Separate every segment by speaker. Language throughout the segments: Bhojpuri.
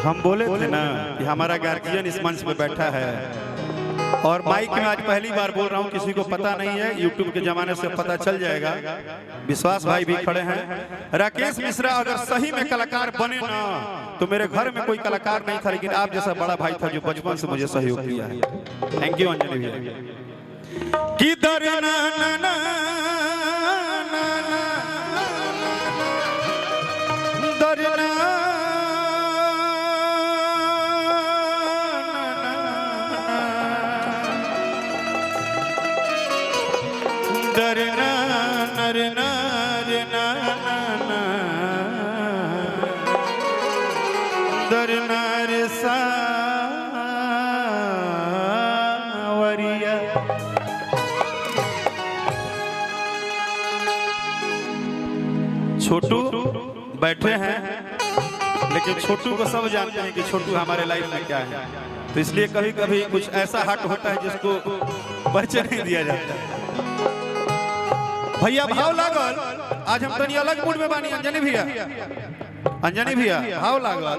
Speaker 1: हम बोले थे ना कि हमारा गार्जियन इस मंच पे बैठा है और माइक में आज पहली बार बोल रहा हूँ, किसी को पता नहीं है, यूट्यूब के जमाने से पता चल जाएगा। विश्वास भाई भी खड़े हैं। राकेश मिश्रा अगर सही में कलाकार बने ना तो मेरे घर में कोई कलाकार नहीं था, लेकिन आप जैसा बड़ा भाई था जो बचपन से मुझे सहयोग किया है। थैंक यू अंजलि भैया। किधर ना ना ना दरना नरना रना दरना रे सावरिया। छोटू बैठे हैं, लेकिन छोटू को सब जानते हैं कि छोटू हमारे लाइफ में क्या है, तो इसलिए कभी कभी कुछ ऐसा हट होता है जिसको परिचय नहीं दिया जाता है। भैया भाव लागल, आज हम तनी अलग मूड में बानी। अंजनी भैया भाव लागल।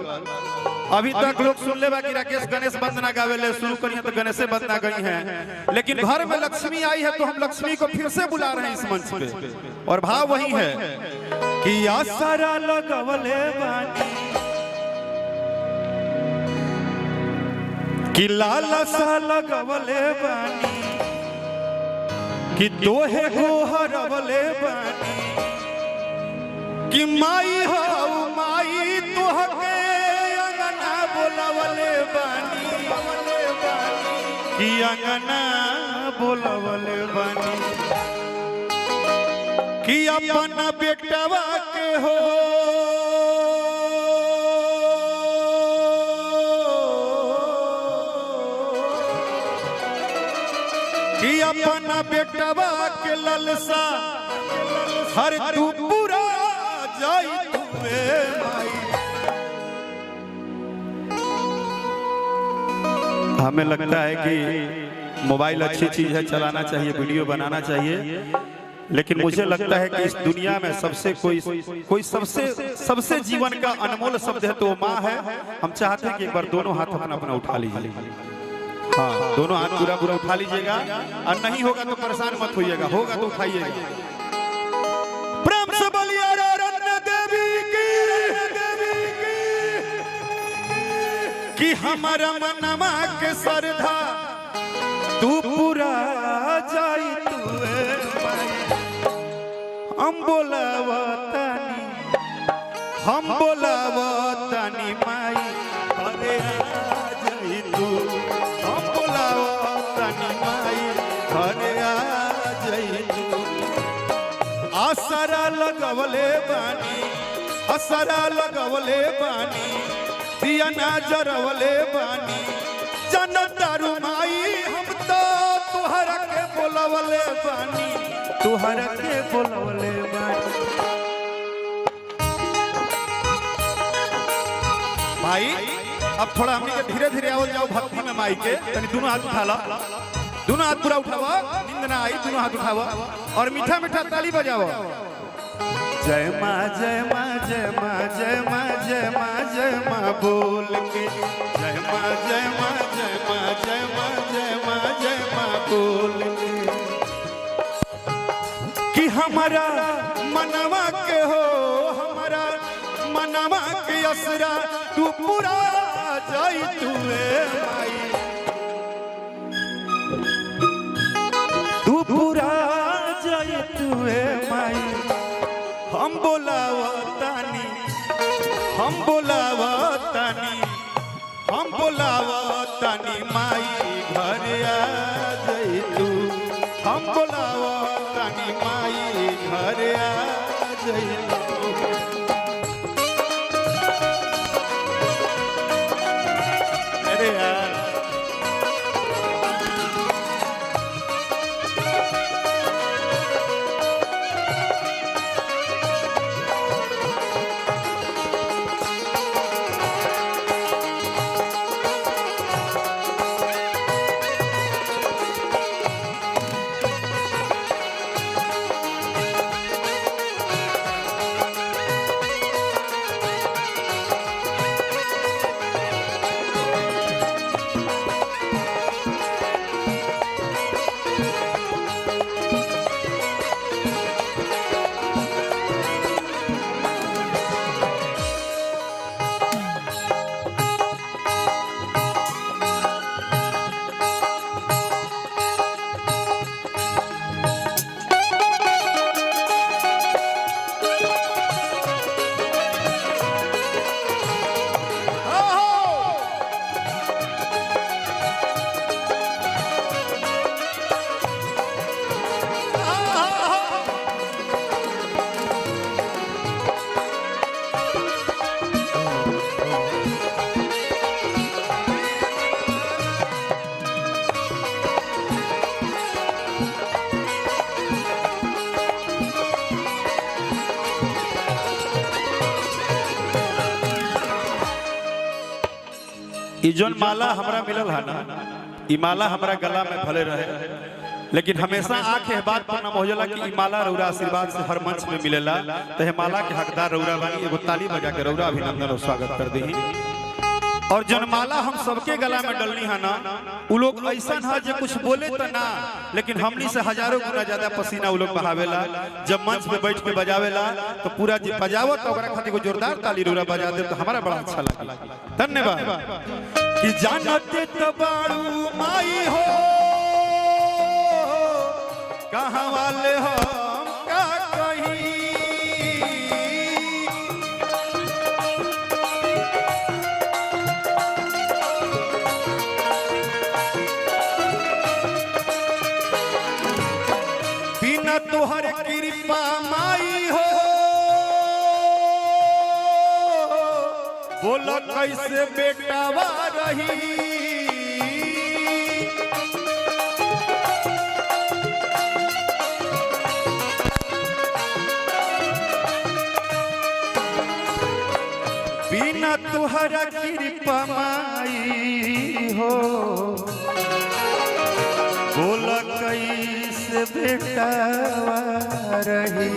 Speaker 1: अभी तक लोग सुन ले बाकी राकेश गणेश वंदना गावेले शुरू करिए तो गणेश वंदना गई हैं, लेकिन घर में लक्ष्मी आई है तो हम लक्ष्मी को फिर से बुला रहे हैं इस मंच पे, और भाव वही है कि आसरा लगवले बानी कि लालसा लगवले बानी कि तोहे गोहरवले बानी कि माई हाउ माई तोहके अंगना बोलवले बानी कि अंगना बोलवले बानी कि अपन बेटवा के हो कि अपना बेटवा के ललसा हर तू पूरा जाई तुवे माई। हमें लगता है कि मोबाइल अच्छी चीज है, चलाना चाहिए, वीडियो बनाना चाहिए, लेकिन मुझे लगता है कि इस दुनिया में सबसे कोई सबसे जीवन का अनमोल शब्द है तो वो माँ है। हम चाहते हैं कि एक बार दोनों हाथ अपना अपना उठा लीजिए। हाँ, दोनों हाथ पूरा पूरा उठा लीजिएगा, और नहीं होगा तो परेशान मत होइएगा, होगा तो उठाइएगा। प्रेम से बोलिए अरण्य देवी की कि हमारा मनवा के श्रद्धा तू पूरा जाई तुए हम बोलावतानी माई अरे आ जाई तू, हम बोलावतानी माई अरे आ जाई तू। असरा लगवले बानी दिया ना जरवले बानी जनतारू माई हम तो तुहरा के बोलवले बानी भाई। अब थोड़ा हमने के धीरे धीरे आओ जाओ भक्ति में माई के, तनी दोनों हाथ उठा ला, दोनों हाथ पूरा उठावा, नींद ना आई, दोनों हाथ उठावा और मीठा मीठा ताली बजाओ। जय माँ जय माँ जय माँ जय माँ जय माँ जय माँ बोल के जय माँ जय माँ जय माँ जय माँ जय माँ जय माँ बोल के कि हमारा मनवा के हो, हमारा मनवा के असरा तू पूरा जाई तुए माई, तू पूरा जाई तुए माई। हम बोलावतानी हम बोलावतानी माई घर आ जाई तू हम बोलावतानी माई घर आ जाई अरे यार ई जोन माला हमरा मिलल है ना ई माला हमरा गला में भले रहे लेकिन हमेशा आंखें बात पर न होला कि ई माला रौरा आशीर्वाद से हर मंच में मिलेला तो हे माला के हकदार रौरा बानी एगो ताली बजा के रौरा अभिनंदन और स्वागत कर दी। और जोन माला हम सबके गला में डलनी है ना उ लोग ऐसा है जो कुछ बोले तो ना लेकिन हमनी से हजारों गुना ज्यादा पसीना उ लोग बहावेला जब मंच पे बैठ के बजावेला तो पूरा जी बजावो तो ओकरा खातिर को जोरदार ताली रौरा बजा दे तो हमारा बड़ा अच्छा लगा। धन्यवाद कि जानते तबाड़ू माई हो कहाँ वाले हो का कहीं बिना तोहर कृपा माई हो बोला कैसे बेटावा रही बिना तुहरा कृपा माई हो बोला कैसे बेटावा रही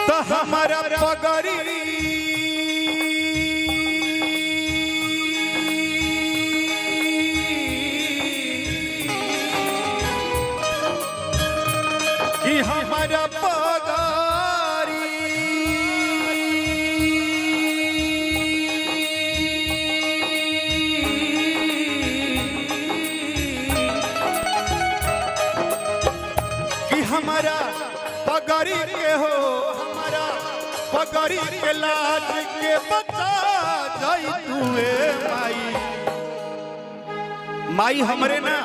Speaker 1: तो हमारा पगड़ी कि हमारा पगड़ी कि हमारा पगड़ी के हो पगड़ी के लाज के बचा जाई तुए माई हमरे ना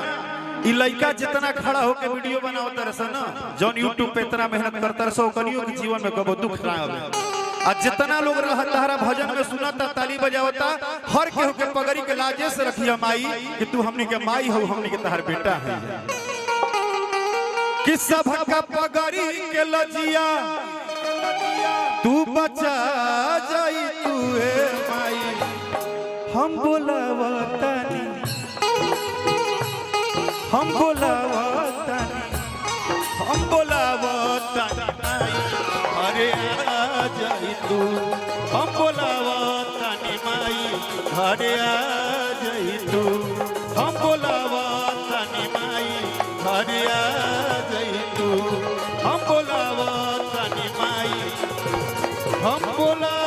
Speaker 1: ई लड़का जितना खड़ा होके वीडियो बनावता रहे ना जौन यूट्यूब पे इतना मेहनत करता रहे सो कनियो के जीवन में कबो दुख ना आवे आ जितना लोग रहता भजन में सुनाता ताली बजावता हर केहू के पगड़ी के लाजे से रखिया माई कि तू हमनी के माई हो हमनी के तहार बेटा है कि सब का पगड़ी के लजिया तू बचा जाई तुए माई हम बोलावतानी माई अरे आ जाई तू हम बोलावतानी माई अरे आ जाई तू हम बोलावतानी माई अरे आ जाई तू हम बोलावतानी माई हम बोला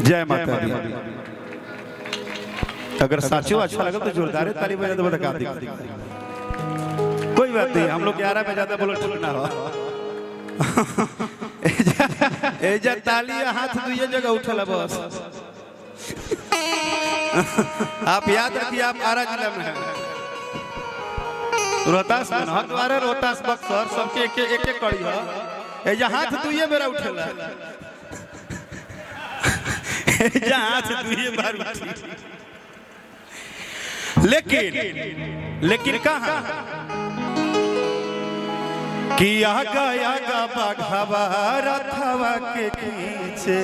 Speaker 1: जय माता दी। अगर साचो अच्छा लगा तो जोरदार ताली बजा दो, बता दी। कोई बात नहीं, हम लोग 11 में ज्यादा बोलो ठीक ना हो। एजा ताली हाथ दुइये जगह उठला बस। आप याद रखिए, आप आरा जिला में हैं, रोहतास में हतवारे रोहतास बक्सर सबके एक एक कड़ी है। एजा हाथ दुइये बेरा उठला, एजा हाथ दुइये बार उठी। लेकिन कहाँ कि आगा आगा बाघावा रथवा के खींचे